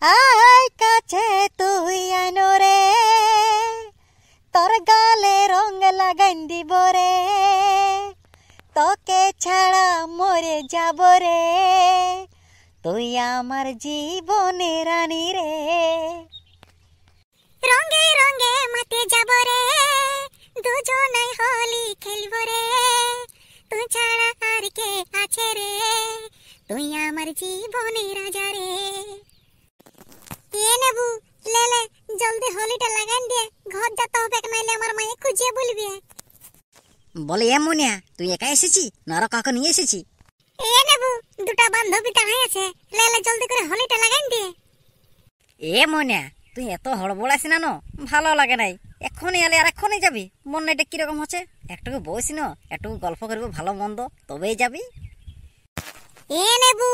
আয় কাছে তুই আনো রে, তোর গালে রং লাগাই দিব রে, তোকে ছাড়া মরে যাব রে, তুই আমার জীবনের রানী রে। রঙে রঙে মাতে যাব রে, দুজনাই হোলি খেলব রে, তুই ছাড়া আর কে আছে রে, তুই আমার জীবনের রাজা রে। এ নেবু লেলে জলদি হোলিটা লাগান দিয়ে ঘর যেতে হবে, নাইলে আমার মায়ে খুঁজিয়ে বলবে। বলে এ মুনিয়া, তুই একা এসেছি না আরো কাউকে নিয়ে এসেছি? এ নেবু দুটা বান্ধবী দাঁড়াই আছে, লেলে জলদি করে হোলিটা লাগান দিয়ে। এ মুনিয়া, তুই এত হড়বড়াইস না, ভালো লাগে নাই। এখনই এলে আর এখনই যাবি? মন এটা কিরকম হচ্ছে? একটুকু বসি না, একটুকু গল্প করবো ভালো মন্দ, তবেই যাবি। এ নেবু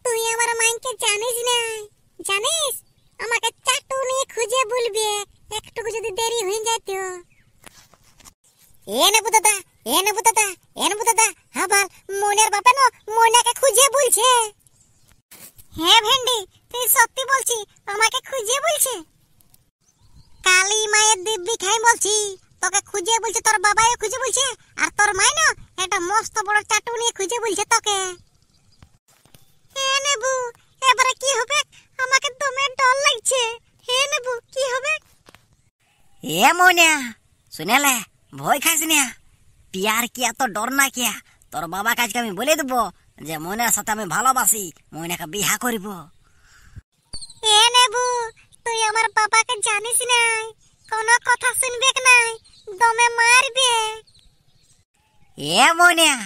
তুই আমার মাইকে জানিস না? জানিস আমাকে চাটু নিয়ে খুঁজে বলবে, একটুকু যদি দেরি হয়ে যায় তো। এ নেবু দাদা, এ নেবু দাদা, এ নেবু দাদা, হাবাল মনের বাপে না মনাকে খুঁজে বলছে। হ্যাঁ ভেন্ডি, তুই সত্যি বলছি আমাকে খুঁজে বলছে? কালী মায়ের দিব্যি খাই বলছি, তোকে খুঁজে বলছে, তোর বাবাও খুঁজে বলছে, আর তোর মাই না একটা মস্ত বড় চাটু নিয়ে খুঁজে বলছে তোকে। হে নেবু এবারে কি হবে? আমাকে দমে ডর লাগছে। হে নেবু কি হবে? এ মুনিয়া শুনেলে, ভয় খাইস না, পিয়ার কিয়া তো ডর না কিয়া। তোর বাবা কাজকে আমি বলে দেবো যে মনের সাথে আমি ভালোবাসি, মইনাকে বিহা করিব। এ নেবু তুই আমার বাবাকে জানিস নাই, কোনো কথা শুনবে নাই, দমে মারবে। এ মুনিয়া,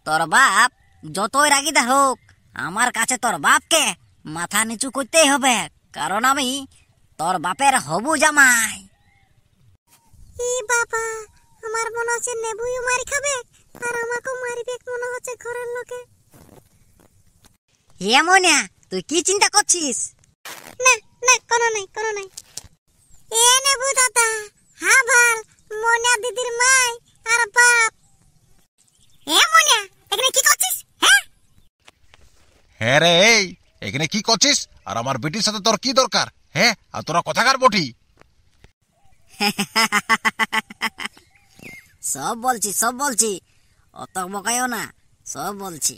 তোর বাপ যতই রাগিদা হোক, আমার কাছে তোর বাপকে মাথা নিচু করতেই হবে, কারণ আমি তোর বাপের হবু জামাই। ই বাবা, আমার মনে হচ্ছে নেবুই মারি খাবে আর আমাকেও মারবে মনে হচ্ছে ঘরের লোকে। হে মুনিয়া, তুই কি চিন্তা করছিস? না না, কোনো নাই কোনো নাই। এ নেবু দাদা, হ্যাঁ ভাল মনিয়া দিদির মাই আর বাপ। এ মনিয়া এখানে কি করছিস? হ্যাঁ হ্যাঁ রে, এই এখানে কি করছিস? আর আমার বেটির সাথে তোর কি দরকার? হ্যাঁ, আর তোরা কোথাকার বটি? সব বলছি, অত বকায়ও না, সব বলছি।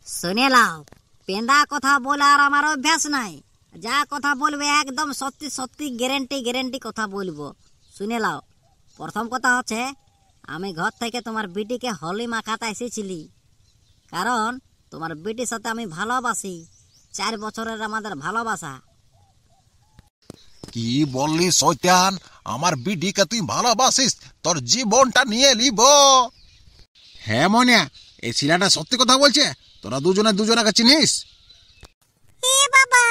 শুনে লাও, পেন্দা কথা বলার আমার অভ্যাস নাই। যা কথা বলবে একদম সত্যি সত্যি গ্যারেন্টি কথা বলবো। শুনে লাও, প্রথম কথা হচ্ছে, আমি ঘর থেকে তোমার বিটিকে হোলি মাখাতে এসেছিলি, কারণ তোমার বিটির সাথে আমি ভালোবাসি। 4 বছরের আমাদের ভালোবাসা। কি বললি শয়তান? আমার বিটিকে তুই ভালোবাসিস? তোর জীবনটা নিয়ে নিব। হ্যাঁ মনিয়া, এই ছেলেটা সত্যি কথা বলছে। তোরা দুজনাকে চিনিস? এ বাবা,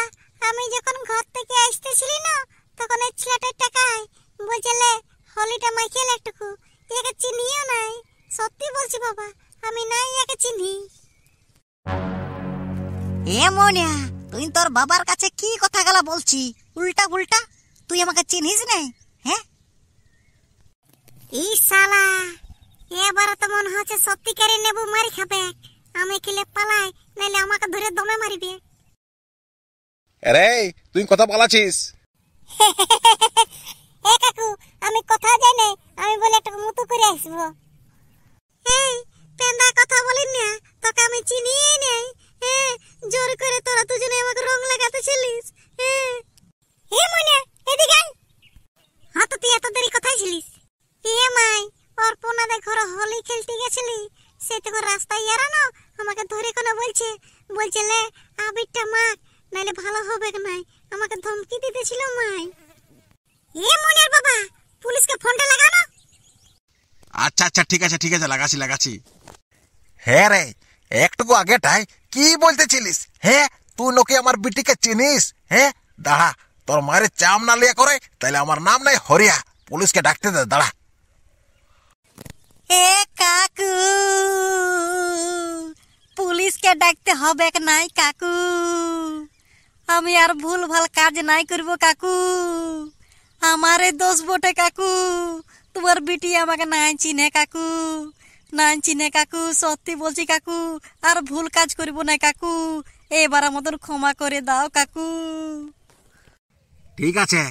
আমি যখন ঘর থেকে আসতেছিলি না, তখন এই ছেলেটা টাকায় বলছিলে হোলিটা মাখিয়ে একটুকু। একে চিনিও নাই, সত্যি বলছি বাবা, আমি নাই একে চিনি। এ মুনিয়া, তুই তোর বাবার কাছে কি কথা গেলা বলছি উল্টা পুল্টা? তুই আমাকে চিনিস নাই? হ্যাঁ, এই শালা, এবারে তো মনে হচ্ছে সত্যিকারে নেবু মারি খাবে। আমি কিলে পালাই, নাইলে আমাকে ধরে দমে মারিবে। আরে তুই কথা বলাছিস? এ কাকু, আমি কথা যাই নাই, আমি বলে একটা মুতু করে আসবো। এই পেন্দা কথা বলিস না, তোকে আমি চিনিই নাই। হ্যাঁ, জোর করে তোরা দুজনে আমাকে রং লাগাতে ছিলিস। হ্যাঁ হে মনে এদিকে আয়। হ্যাঁ, তো তুই এত দেরি কোথায় ছিলিস? এ মাই, অর্পণাদের ঘরে হোলি খেলতে গেছিলি, সে তো রাস্তায় এরানো আমাকে ধরে কোনো বলছে লে আবিরটা মাখ, নাইলে ভালো হবে নাই। আমাকে ধমকি দিতেছিল মাই। এ মনের বাবা, পুলিশকে ফোনটা লাগানো। আচ্ছা ঠিক আছে লাগাচ্ছি। হ্যাঁ রে, একটুকু আগেটাই কি বলতেছিলিস? হ্যাঁ, তুই নাকি আমার বিটিকে চিনিস? হ্যাঁ দাঁড়া, তোর মায়ের চাম না লিয়া করে, তাইলে আমার নাম নাই হরিয়া। পুলিশকে ডাকতে দে, দাঁড়া। এ কাকু, পুলিশকে ডাকতে হবে নাই কাকু। আমি আর ভুল ভাল কাজ নাই করব কাকু। আমারে দোষ বটে কাকু। তোমার বিটি আমাকে নাই চিনে কাকু, নাই চিনে কাকু। সত্যি বলছি কাকু, আর ভুল কাজ করব না কাকু। এবারের মতন ক্ষমা করে দাও কাকু। ঠিক আছে,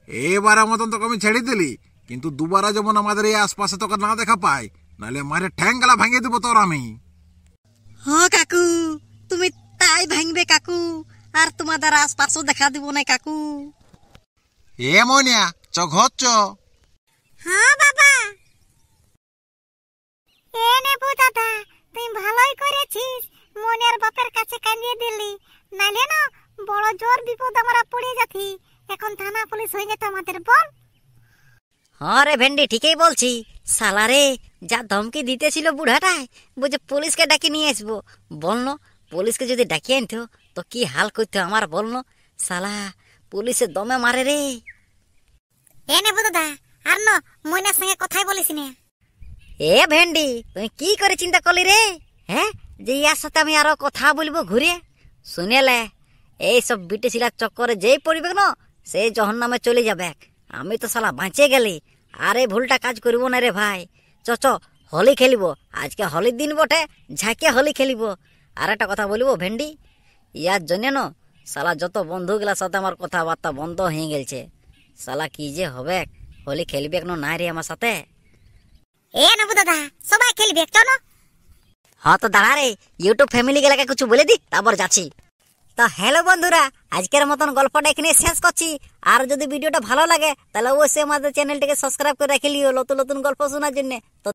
এবারের মতন তোকে আমি ছেড়ে দিলি, কিন্তু দুবারা যেমন আমাদের এই আশপাশে তোকে না দেখা পাই, নাহলে মারে ঠ্যাং গলা ভাঙিয়ে দেবো তোর আমি। হ্যাঁ কাকু, তুমি তাই ভাঙবে কাকু, আর তোমাদের আশপাশও দেখা দিব না কাকু। এ মনিয়া চ ঘর চ। হ্যাঁ বাবা। এ নেবু দাদা, তুই ভালোই করেছিস, মনের বাপের কাছে কাঁদিয়ে দিলি, নাইলে না বড় জোর বিপদ আমরা পড়ে যাচ্ছি। এখন থানা পুলিশ হয়ে যেত আমাদের, বল। হ্যাঁ রে ভেন্ডি, ঠিকই বলছি। সালারে যা ধমকি দিতেছিল বুড়াটায়, বুঝে পুলিশকে ডাকি নিয়ে আসবো। বললো পুলিশকে যদি ডাকিয়ে আনতো তো কি হাল করতো আমার, বললো সালা পুলিশে দমে মারে রে। এ নেবু দাদা, আর ন ময়নার সঙ্গে কথাই বলিস না। এ ভেন্ডি, তুই কি করে চিন্তা করলি রে? হ্যাঁ, যে ইয়ার সাথে আমি আরো কথা বলবো ঘুরে। শুনেলে এইসব বিটিশিলার চক্করে যেই পড়বে না, সেই জহন্নামে চলে যাবে। আমি তো শালা বাঁচে গেলি, আর এই ভুলটা কাজ করবো না রে ভাই। চ চ হোলি খেলিব, আজকে হোলির দিন বটে, ঝাঁকে হোলি খেলিব। আর একটা কথা বলবো ভেন্ডি, ইয়ার জন্য না শালা যত বন্ধুগুলার সাথে আমার কথাবার্তা বন্ধ হয়ে গেছে। শালা কি যে হবে, হোলি খেলবে কেন নাই রে আমার সাথে? এ নেবু দাদা, সবাই খেলবে চলো। হ্যাঁ তো দাঁড়া রে, ইউটিউব ফ্যামিলি গেলাকে কিছু বলে দি, তারপর যাচ্ছি। তো হ্যালো বন্ধুরা, আজকের মতন গল্পটা এখানে শেষ করছি। আর যদি ভিডিওটা ভালো লাগে তাহলে অবশ্যই আমাদের চ্যানেলটাকে সাবস্ক্রাইব করে রেখে লিও নতুন নতুন গল্প শোনার জন্য। তো